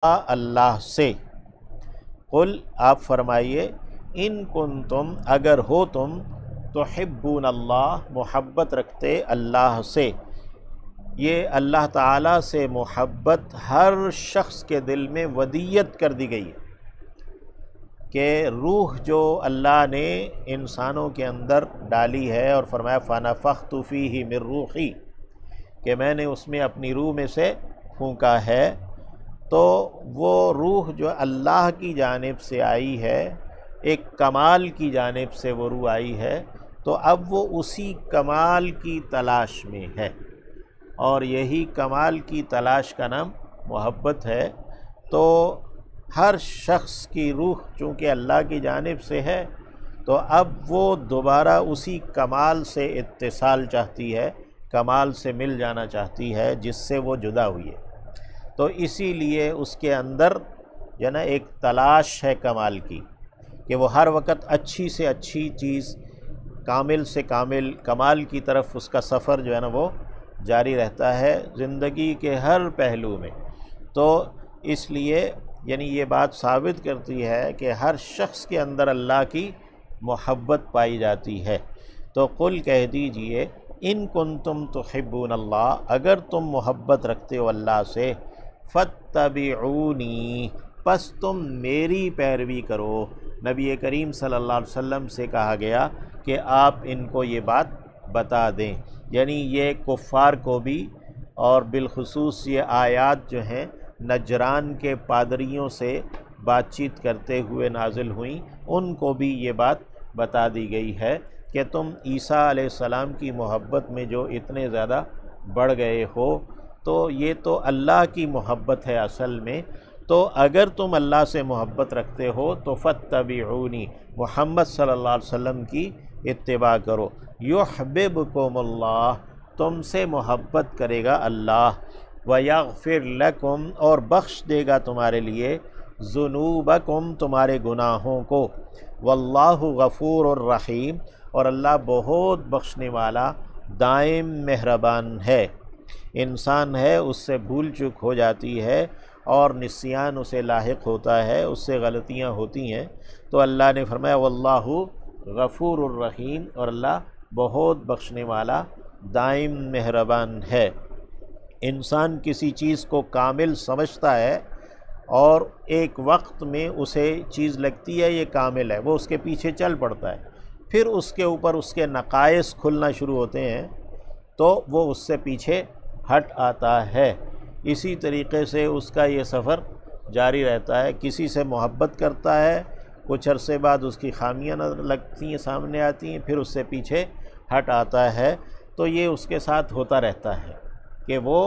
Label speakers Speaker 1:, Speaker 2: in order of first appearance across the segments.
Speaker 1: اللہ سے۔ قل آپ فرمائیے ان کنتم اگر ہو تم تحبون اللہ محبت رکھتے اللہ سے۔ یہ اللہ تعالیٰ سے محبت ہر شخص کے دل میں ودیت کر دی گئی ہے کہ روح جو اللہ نے انسانوں کے اندر ڈالی ہے، اور فرمایا فَنَفَخْتُ فِيهِ مِن رُوحِي کہ میں نے اس میں اپنی روح میں سے پھونکا ہے، تو وہ روح جو اللہ کی جانب سے آئی ہے، ایک کمال کی جانب سے وہ روح آئی ہے، تو اب وہ اسی کمال کی تلاش میں ہے، اور یہی کمال کی تلاش کا نام محبت ہے۔ تو ہر شخص کی روح چونکہ اللہ کی جانب سے ہے، تو اب وہ دوبارہ اسی کمال سے اتصال چاہتی ہے، کمال سے مل جانا چاہتی ہے جس سے وہ جدا ہوئی ہے۔ تو اسی لیے اس کے اندر جو ہے نا ایک تلاش ہے کمال کی، کہ وہ ہر وقت اچھی سے اچھی چیز، کامل سے کامل کمال کی طرف اس کا سفر جو ہے نا وہ جاری رہتا ہے زندگی کے ہر پہلو میں۔ تو اس لیے یعنی یہ بات ثابت کرتی ہے کہ ہر شخص کے اندر اللہ کی محبت پائی جاتی ہے۔ تو قل کہہ دیجئے ان کنتم تحبون اللہ اگر تم محبت رکھتے ہو اللہ سے، فاتبعونی پس تم میری پیروی کرو۔ نبی کریم صلی اللہ علیہ وسلم سے کہا گیا کہ آپ ان کو یہ بات بتا دیں، یعنی یہ کفار کو بھی، اور بالخصوص یہ آیات جو ہیں نجران کے پادریوں سے بات چیت کرتے ہوئے نازل ہوئیں، ان کو بھی یہ بات بتا دی گئی ہے کہ تم عیسیٰ علیہ السلام کی محبت میں جو اتنے زیادہ بڑھ گئے ہو، تو یہ تو اللہ کی محبت ہے اصل میں۔ تو اگر تم اللہ سے محبت رکھتے ہو تو فاتبعونی محمد صلی اللہ علیہ وسلم کی اتباع کرو، یحببکم اللہ تم سے محبت کرے گا اللہ، ویغفر لکم اور بخش دے گا تمہارے لیے، ذنوبکم تمہارے گناہوں کو، واللہ غفور الرحیم اور اللہ بہت بخشنے والا دائم مہربان ہے۔ انسان ہے اس سے بھول چک ہو جاتی ہے اور نسیان اسے لاحق ہوتا ہے، اس سے غلطیاں ہوتی ہیں، تو اللہ نے فرمایا واللہ غفور الرحیم اور اللہ بہت بخشنے والا دائم مہربان ہے۔ انسان کسی چیز کو کامل سمجھتا ہے اور ایک وقت میں اسے چیز لگتی ہے یہ کامل ہے، وہ اس کے پیچھے چل پڑتا ہے، پھر اس کے اوپر اس کے نقائص کھلنا شروع ہوتے ہیں تو وہ اس سے پیچھے ہٹ آتا ہے۔ اسی طریقے سے اس کا یہ سفر جاری رہتا ہے، کسی سے محبت کرتا ہے، کچھ عرصے بعد اس کی خامیاں نظر لگتی ہیں، سامنے آتی ہیں، پھر اس سے پیچھے ہٹ آتا ہے۔ تو یہ اس کے ساتھ ہوتا رہتا ہے کہ وہ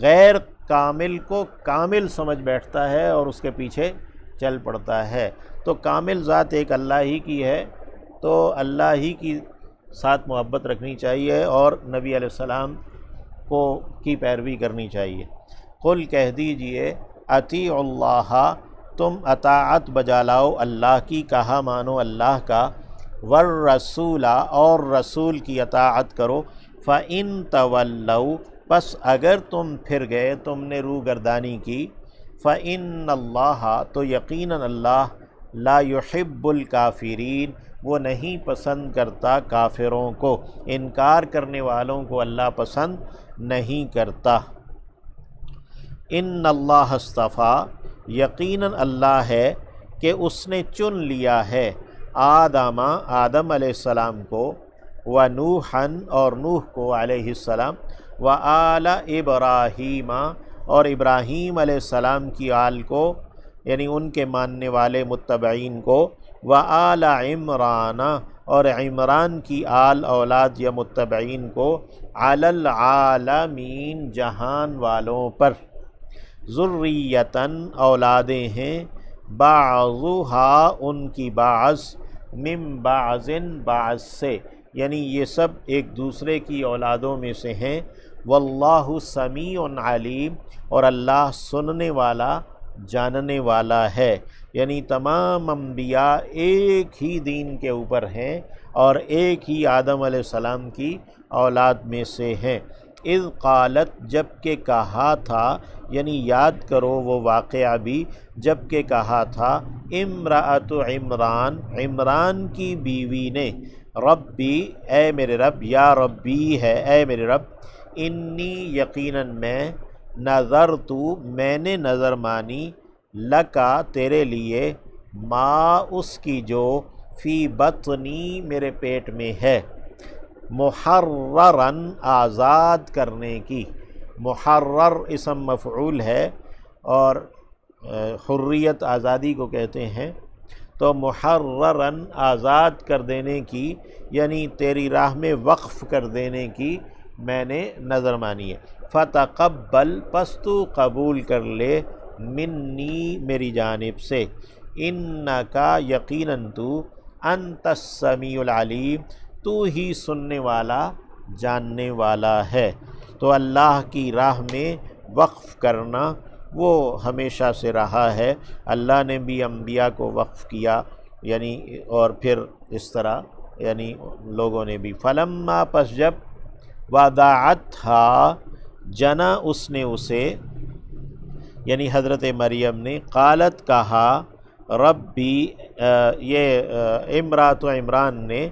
Speaker 1: غیر کامل کو کامل سمجھ بیٹھتا ہے اور اس کے پیچھے چل پڑتا ہے۔ تو کامل ذات ایک اللہ ہی کی ہے، تو اللہ ہی کی ساتھ محبت رکھنی چاہیے اور نبی علیہ السلام کی پیروی کرنی چاہیے۔ قل کہہ دیجئے اطیعوا اللہ تم اطاعت بجا لاؤ اللہ کی، کہا مانو اللہ کا، والرسول اور رسول کی اطاعت کرو، فَإِن تَوَلَّوْا پس اگر تم پھر گئے، تم نے روگردانی کی، فَإِنَّ اللَّهَ تو یقیناً اللہ لا يحب الکافرین وہ نہیں پسند کرتا کافروں کو، انکار کرنے والوں کو اللہ پسند نہیں کرتا۔ ان اللہ اصطفیٰ یقیناً اللہ ہے کہ اس نے چن لیا ہے آدم علیہ السلام کو، ونوحًا اور نوح کو علیہ السلام، وآل ابراہیم اور ابراہیم علیہ السلام کی آل کو، یعنی ان کے ماننے والے متبعین کو، وآل عمران اور عمران کی آل اولاد یا متبعین کو، علی العالمین جہان والوں پر، ذریتاً اولادیں ہیں، بعضها ان کی بعض، من بعض بعض سے، یعنی یہ سب ایک دوسرے کی اولادوں میں سے ہیں، واللہ سمیع علیم اور اللہ سننے والا جاننے والا ہے، یعنی تمام انبیاء ایک ہی دین کے اوپر ہیں اور ایک ہی آدم علیہ السلام کی اولاد میں سے ہیں۔ اذ قالت جب کہ کہا تھا، یعنی یاد کرو وہ واقعہ بھی جب کہ کہا تھا، امرأۃ عمران، عمران کی بیوی نے، ربی اے میرے رب، یا ربی ہے اے میرے رب، انی یقیناً میں، نظرت میں نے نظر مانی، لکا تیرے لیے، ما اس کی جو، فی بطنی میرے پیٹ میں ہے، محررن آزاد کرنے کی، محرر اسم مفعول ہے اور حریت آزادی کو کہتے ہیں، تو محررن آزاد کر دینے کی، یعنی تیری راہ میں وقف کر دینے کی میں نے نظر مانی ہے۔ فتقبل پس تو قبول کر لے، منی میری جانب سے، انکا یقیناً تو، انت السمیع العلیم تو ہی سننے والا جاننے والا ہے۔ تو اللہ کی راہ میں وقف کرنا وہ ہمیشہ سے رہا ہے، اللہ نے بھی انبیاء کو وقف کیا، یعنی اور پھر اس طرح یعنی لوگوں نے بھی۔ فلما پس جب، وضعتھا جنا اس نے اسے، یعنی حضرت مریم نے، قالت کہا، ربی یہ امرأۃ عمران نے،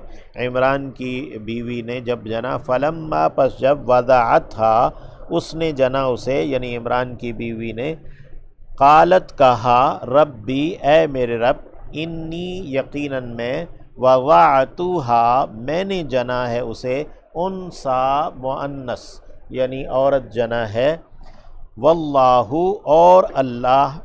Speaker 1: عمران کی بیوی نے جب جنا، فلما پس جب، وضعتھا اس نے جنا اسے، یعنی عمران کی بیوی نے، قالت کہا، ربی اے میرے رب، انی یقیناً میں، وضعتھا میں نے جنا ہے اسے، انثیٰ مؤنث یعنی عورت جنا ہے، واللہ اور اللہ،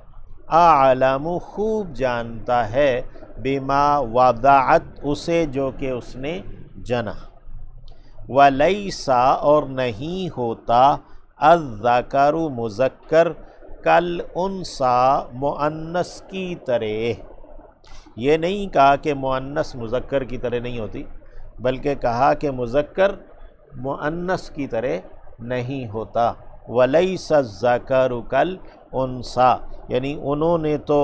Speaker 1: اعلم خوب جانتا ہے، بما وضعت اسے جو کہ اس نے جنا، ولیس اور نہیں ہوتا، الذکر مذکر، کالانثیٰ مؤنث کی طرح، یہ نہیں کہا کہ مؤنث مذکر کی طرح نہیں ہوتی، بلکہ کہا کہ مذکر مؤنث کی طرح نہیں ہوتا، ولیس الذکر کالانثیٰ، یعنی انہوں نے تو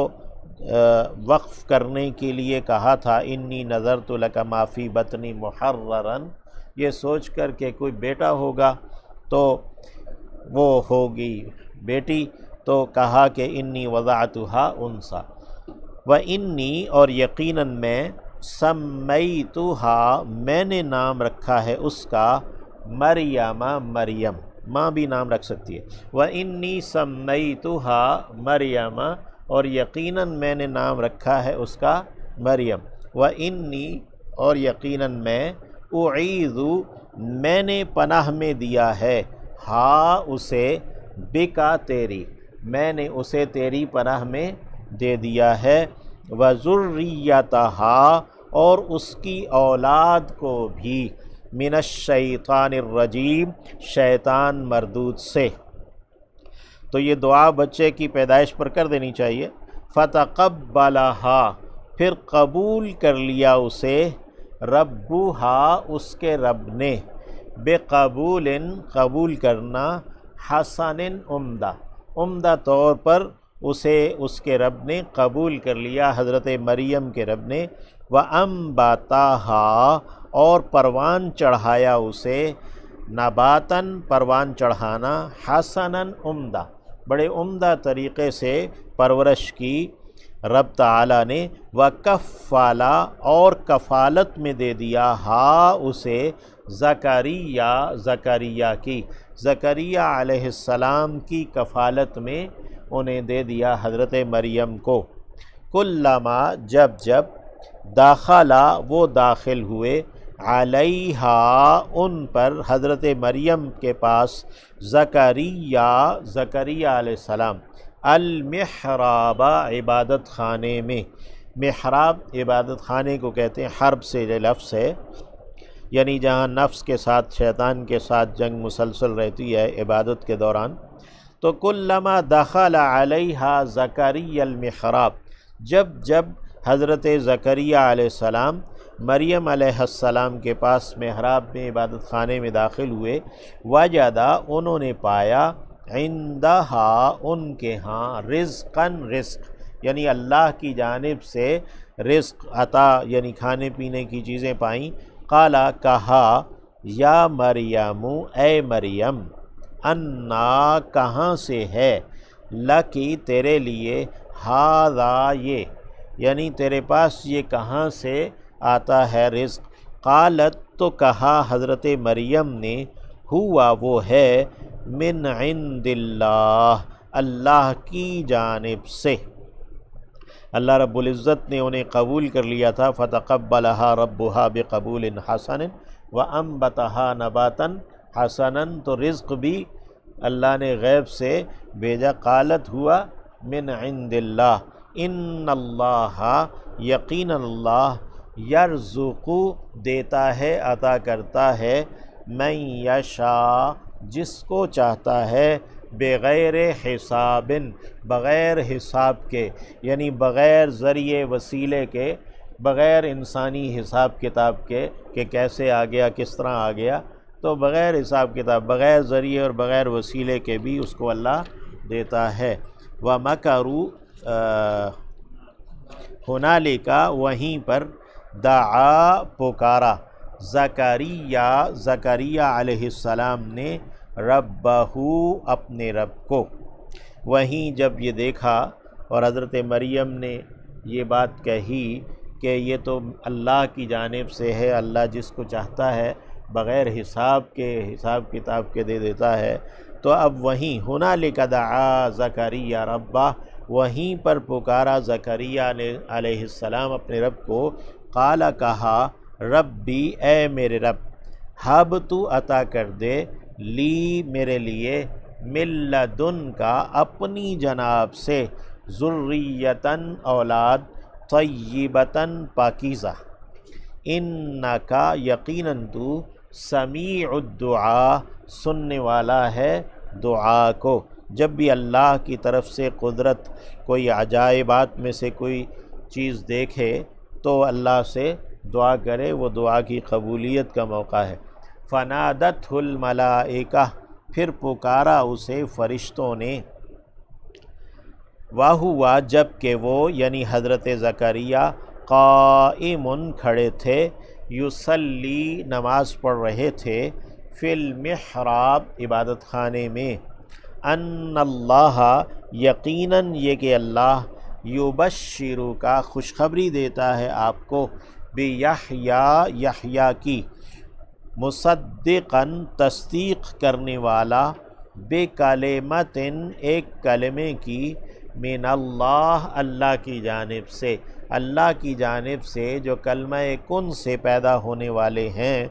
Speaker 1: وقف کرنے کے لیے کہا تھا، انی نظرت لک ما فی بطنی محررن، یہ سوچ کر کہ کوئی بیٹا ہوگا تو وہ ہوگی بیٹی، تو کہا کہ انی وضعتھا انثیٰ، وانی اور یقیناً میں، سمیتھا میں نے نام رکھا ہے اس کا، مریم مریم، ماں بھی نام رکھ سکتی ہے، وانی سمیتھا مریم اور یقیناً میں نے نام رکھا ہے اس کا مریم، وانی اور یقیناً میں، اعیذ میں نے پناہ میں دیا ہے، ہاں اسے، بکا تیری، میں نے اسے تیری پناہ میں دے دیا ہے، وذریتہا اور اس کی اولاد کو بھی، من الشیطان الرجیم شیطان مردود سے۔ تو یہ دعا بچے کی پیدائش پر کر دینی چاہیے۔ فتقبلہا پھر قبول کر لیا اسے، ربہا اس کے رب نے، بقبول قبول کرنا، حسن عمدہ، عمدہ طور پر اسے اس کے رب نے قبول کر لیا، حضرت مریم کے رب نے، وَأَنبَتَہا اور پروان چڑھایا اسے، نباتاً پروان چڑھانا، حسناً عمدہ، بڑے عمدہ طریقے سے پرورش کی رب تعالیٰ نے، وَكَفَّلَ اور کفالت میں دے دیا، ہا اسے، زکریا زکریا کی، زکریا علیہ السلام کی کفالت میں انہیں دے دیا حضرت مریم کو، کلما جب جب، داخلہ وہ داخل ہوئے، علیہا ان پر، حضرت مریم کے پاس، زکریا زکریا علیہ السلام، المحراب عبادت خانے میں، محراب عبادت خانے کو کہتے ہیں، حرب سے یہ لفظ ہے، یعنی جہاں نفس کے ساتھ شیطان کے ساتھ جنگ مسلسل رہتی ہے عبادت کے دوران، تو کلما دخل علیہا زکریا المحراب، جب جب حضرت زکریا علیہ السلام مریم علیہ السلام کے پاس محراب میں عبادت خانے میں داخل ہوئے، وجدہ انہوں نے پایا، عندہا ان کے ہاں، رزقاً رزق، یعنی اللہ کی جانب سے رزق عطا، یعنی کھانے پینے کی چیزیں پائیں، قالا کہا، یا مریم اے مریم، انا کہاں سے ہے، لکی تیرے لیے، ہاذا یہ، یعنی تیرے پاس یہ کہاں سے آتا ہے رزق۔ قالت تو کہا حضرت مریم نے، ہوا وہ ہے، من عند اللہ، اللہ کی جانب سے۔ اللہ رب العزت نے انہیں قبول کر لیا تھا، فتقبلها ربها بقبول حسن وانبتها نباتا حسنا، تو رزق بھی اللہ نے غیب سے بھیجا۔ قالت ہوا من عند اللہ، ان اللہ، یقینا اللہ، یرزق دیتا ہے، عطا کرتا ہے، من یشاء جس کو چاہتا ہے، بغیر حساب بغیر حساب کے، یعنی بغیر ذریعے وسیلے کے، بغیر انسانی حساب کتاب کے کہ کیسے آ گیا، کس طرح آ گیا، تو بغیر حساب کتاب، بغیر ذریعے اور بغیر وسیلے کے بھی اس کو اللہ دیتا ہے۔ وَمَكَرُوا ہُنَالِكَ وہیں پر، دعا پکارا، زکریا علیہ السلام نے، ربہ اپنے رب کو۔ وہیں جب یہ دیکھا اور حضرت مریم نے یہ بات کہی کہ یہ تو اللہ کی جانب سے ہے، اللہ جس کو چاہتا ہے بغیر حساب کے، حساب کتاب کے دے دیتا ہے، تو اب وہیں ہنالک دعا زکریا ربہ، وہیں پر پکارا زکریا نے علیہ السلام اپنے رب کو۔ قال کہا، ربی اے میرے رب، ہب تو عطا کر دے، لی میرے لیے، من لدن کا اپنی جناب سے، ذریتاً اولاد، طیبتاً پاکیزہ، انکا یقیناً تو، سمیع الدعا سننے والا ہے دعا کو۔ جب بھی اللہ کی طرف سے قدرت، کوئی عجائبات میں سے کوئی چیز دیکھے تو اللہ سے دعا کرے، وہ دعا کی قبولیت کا موقع ہے۔ فنادتہ الملائکہ، پھر پکارا اسے فرشتوں نے، وَهُوَ جب کہ وہ، یعنی حضرت زکریا، قائم کھڑے تھے، یصلی نماز پڑھ رہے تھے، فی المحراب عبادت خانے میں، ان اللہ یقیناً یہ کہ اللہ، یبشرو کا خوشخبری دیتا ہے آپ کو، بیحییٰ یحییٰ کی، مصدقاً تصدیق کرنے والا، بکلمۃ ایک کلمے کی، من اللہ اللہ کی جانب سے، اللہ کی جانب سے جو کلمہ کن سے پیدا ہونے والے ہیں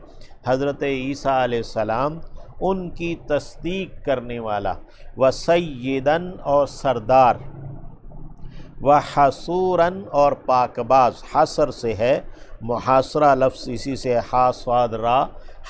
Speaker 1: حضرت عیسیٰ علیہ السلام، ان کی تصدیق کرنے والا، وسیداً اور سردار، وحصوراً اور پاک باز، حصر سے ہے، محاصرہ لفظ اسی سے حا صاد را،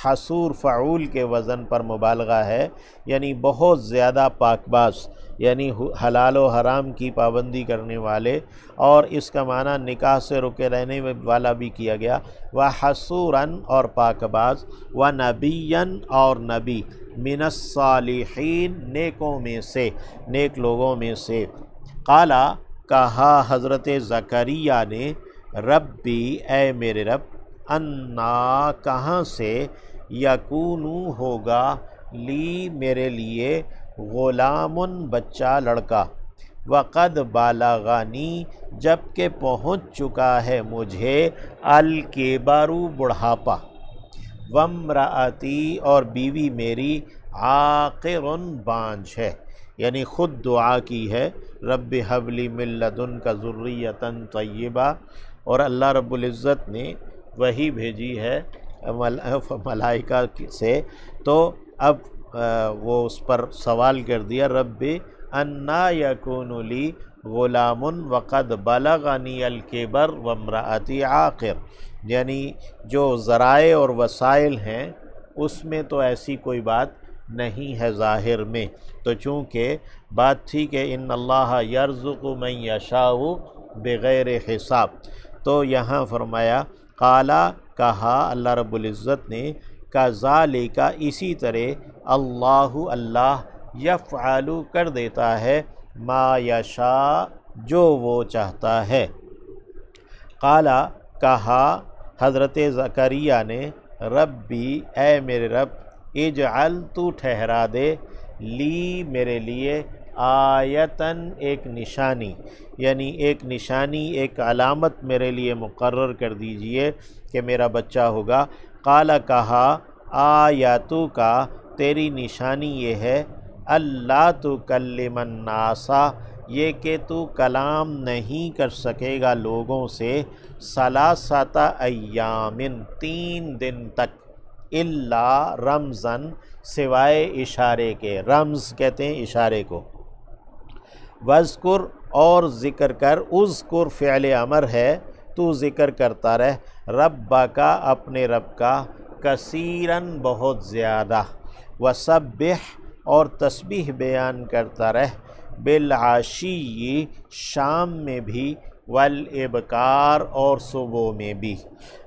Speaker 1: حصور فعول کے وزن پر مبالغہ ہے، یعنی بہت زیادہ پاک باز، یعنی حلال و حرام کی پابندی کرنے والے، اور اس کا معنی نکاح سے رکے رہنے والا بھی کیا گیا، وحصوراً اور پاک باز، ونبیاً اور نبی، من الصالحین نیکوں میں سے، نیک لوگوں میں سے۔ قالا کہا حضرت زکریا نے، ربی اے میرے رب، انا کہاں سے، یکونو ہوگا، لی میرے لیے، غلام بچہ لڑکا، وقد بالغنی جب کہ پہنچ چکا ہے مجھے، الکبر بڑھاپا، وامرأتی اور بیوی میری، عاقر بانجھ ہے، یعنی خود دعا کی ہے، رب ہب لی من لدنک ذریۃ طیبہ، اور اللہ رب العزت نے وہی بھیجی ہے ملائکہ سے، تو اب وہ اس پر سوال کر دیا، رب انا یکون لی غلام وقد بلغنی الکبر وامرأتی عاقر، یعنی جو ذرائع اور وسائل ہیں اس میں تو ایسی کوئی بات نہیں ہے ظاہر میں، تو چونکہ بات تھی کہ ان اللہ یرزق من یشاء بغیر حساب، تو یہاں فرمایا، قالا کہا اللہ رب العزت نے، کذالک اسی طرح، اللہ یفعل کر دیتا ہے، ما یشاء جو وہ چاہتا ہے۔ قالا کہا حضرت زکریا نے، ربی اے میرے رب اجعل تو ٹھہرا دے لی میرے لیے آیتن ایک نشانی، یعنی ایک نشانی ایک علامت میرے لیے مقرر کر دیجئے کہ میرا بچہ ہوگا۔ قال کہا آیاتو کا تیری نشانی یہ ہے اللہ تکلم الناس یہ کہ تو کلام نہیں کر سکے گا لوگوں سے ثلاثۃ ایام 3 دن تک الا رمزن سوائے اشارے کے، رمز کہتے ہیں اشارے کو، وذکر اور ذکر کر، اذکر فعل امر ہے تو ذکر کرتا رہ ربک اپنے رب کا کثیراً بہت زیادہ، وسبح اور تسبیح بیان کرتا رہ بالعشی شام میں بھی، والابکار اور صبح میں بھی،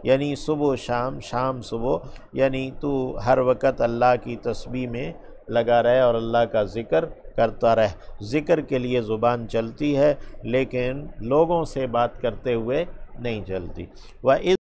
Speaker 1: یعنی صبح شام شام صبح، یعنی تو ہر وقت اللہ کی تسبیح میں لگا رہے اور اللہ کا ذکر کرتا رہ۔ ذکر کے لیے زبان چلتی ہے لیکن لوگوں سے بات کرتے ہوئے نہیں چلتی۔ وَإِذْ